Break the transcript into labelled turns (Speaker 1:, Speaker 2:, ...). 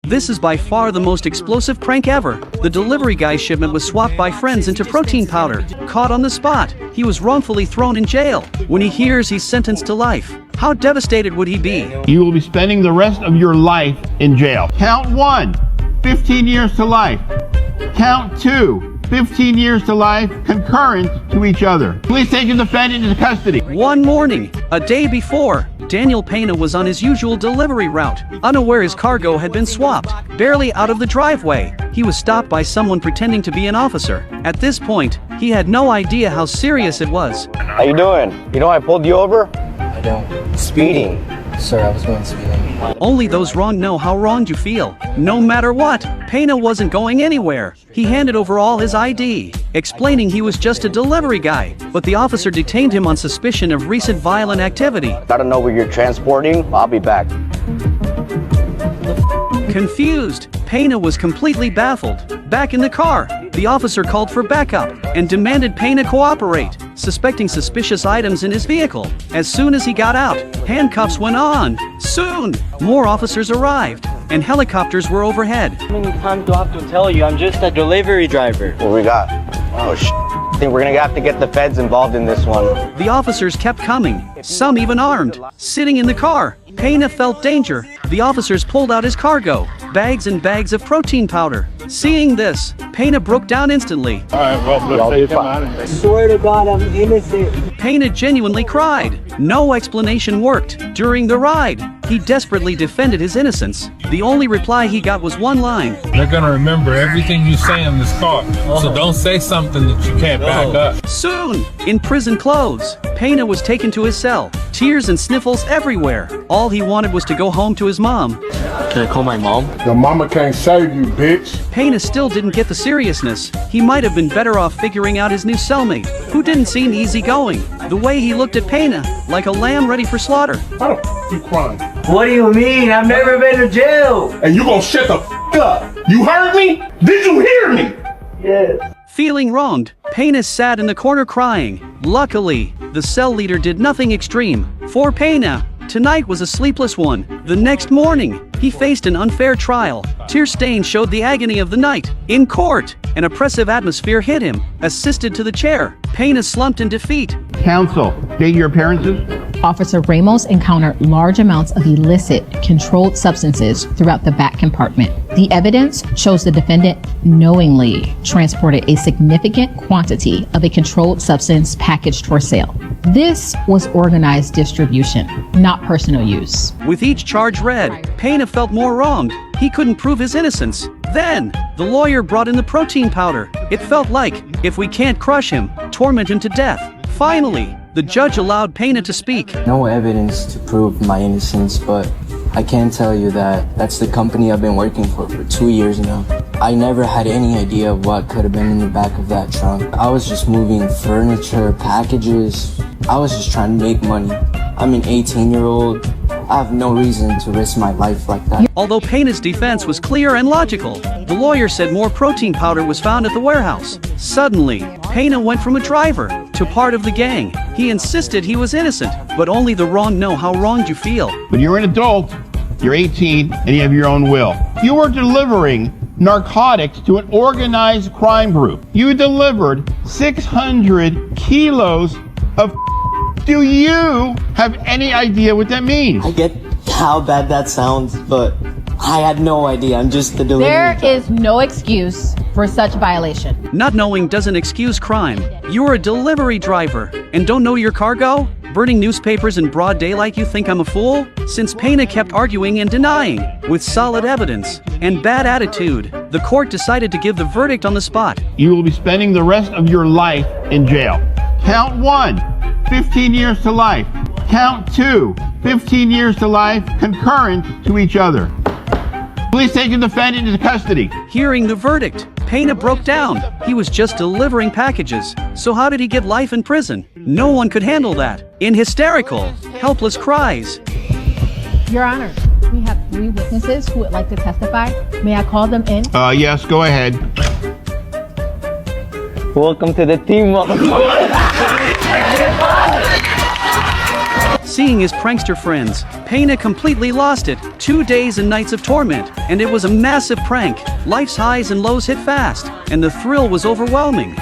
Speaker 1: This is by far the most explosive prank ever. The delivery guy's shipment was swapped by friends into protein powder. Caught on the spot, he was wrongfully thrown in jail. When he hears he's sentenced to life, how devastated would he be?
Speaker 2: You will be spending the rest of your life in jail. Count 1, 15 years to life. Count 2, 15 years to life, concurrent to each other. Please take the defendant into custody.
Speaker 1: One morning, a day before, Daniel Pena was on his usual delivery route, unaware his cargo had been swapped. Barely out of the driveway, he was stopped by someone pretending to be an officer. At this point, he had no idea how serious it was.
Speaker 3: How you doing? You know I pulled you over?
Speaker 4: I don't.
Speaker 3: Speeding.
Speaker 4: Sir, I was going speeding.
Speaker 1: Only those wronged know how wronged you feel. No matter what, Pena wasn't going anywhere. He handed over all his ID, explaining he was just a delivery guy, but the officer detained him on suspicion of recent violent activity.
Speaker 3: Gotta know where you're transporting? I'll be back.
Speaker 1: Confused, Pena was completely baffled. Back in the car, the officer called for backup and demanded Pena cooperate, suspecting suspicious items in his vehicle. As soon as he got out, handcuffs went on. Soon, more officers arrived, and helicopters were overhead.
Speaker 5: How many times do I have to tell you I'm just a delivery driver?
Speaker 3: What we got? Oh, I think we're gonna have to get the feds involved in this one.
Speaker 1: The officers kept coming, some even armed. Sitting in the car, Pena felt danger. The officers pulled out his cargo, bags and bags of protein powder. Seeing this, Pena broke down instantly.
Speaker 2: All right, well, let's take him out of here.
Speaker 5: I swear to God, I'm innocent.
Speaker 1: Pena genuinely cried. No explanation worked. During the ride, he desperately defended his innocence. The only reply he got was one line.
Speaker 6: They're gonna remember everything you say in this car, so don't say something that you can't back up.
Speaker 1: Soon, in prison clothes, Pena was taken to his cell. Tears and sniffles everywhere. All he wanted was to go home to his mom.
Speaker 5: Can I call my mom?
Speaker 7: Your mama can't save you, bitch.
Speaker 1: Pena still didn't get the seriousness. He might have been better off figuring out his new cellmate, who didn't seem easygoing. The way he looked at Pena, like a lamb ready for slaughter.
Speaker 7: Why the you crying?
Speaker 5: What do you mean? I've never been to jail.
Speaker 7: And you gonna shut the up? You heard me? Did you hear me?
Speaker 5: Yes.
Speaker 1: Feeling wronged, Pena sat in the corner crying. Luckily, the cell leader did nothing extreme. For Pena, tonight was a sleepless one. The next morning, he faced an unfair trial. Tear stains showed the agony of the night. In court, an oppressive atmosphere hit him. Assisted to the chair, Pena slumped in defeat.
Speaker 2: Counsel, date your appearances.
Speaker 8: Officer Ramos encountered large amounts of illicit, controlled substances throughout the back compartment. The evidence shows the defendant knowingly transported a significant quantity of a controlled substance packaged for sale. This was organized distribution, not personal use.
Speaker 1: With each charge read, Pena felt more wronged. He couldn't prove his innocence. Then, the lawyer brought in the protein powder. It felt like, if we can't crush him, torment him to death. Finally, the judge allowed Pena to speak.
Speaker 4: No evidence to prove my innocence, but I can tell you that that's the company I've been working for 2 years now. I never had any idea what could have been in the back of that trunk. I was just moving furniture, packages. I was just trying to make money. I'm an 18-year-old. I have no reason to risk my life like that.
Speaker 1: Although Pena's defense was clear and logical, the lawyer said more protein powder was found at the warehouse. Suddenly, Pena went from a driver to part of the gang. He insisted he was innocent, but only the wronged know how wronged you feel.
Speaker 2: But you're an adult, you're 18, and you have your own will. You were delivering narcotics to an organized crime group. You delivered 600 kilos of. Do you have any idea what that means?
Speaker 4: I get how bad that sounds, but I had no idea. I'm just the delivery
Speaker 8: There
Speaker 4: driver.
Speaker 8: is no excuse for such violation.
Speaker 1: Not knowing doesn't excuse crime. You're a delivery driver and don't know your cargo? Burning newspapers in broad daylight, you think I'm a fool? Since Pena kept arguing and denying, with solid evidence and bad attitude, the court decided to give the verdict on the spot.
Speaker 2: You will be spending the rest of your life in jail. Count 1, 15 years to life. Count 2, 15 years to life, concurrent to each other. Please take the defendant into custody.
Speaker 1: Hearing the verdict, Pena broke down. He was just delivering packages. So how did he get life in prison? No one could handle that. In hysterical, helpless cries.
Speaker 8: Your Honor, we have 3 witnesses who would like to testify. May I call them in?
Speaker 2: Yes, go ahead.
Speaker 5: Welcome to the team, motherfucker.
Speaker 1: Seeing his prankster friends, Pena completely lost it. 2 days and nights of torment, and it was a massive prank. Life's highs and lows hit fast, and the thrill was overwhelming.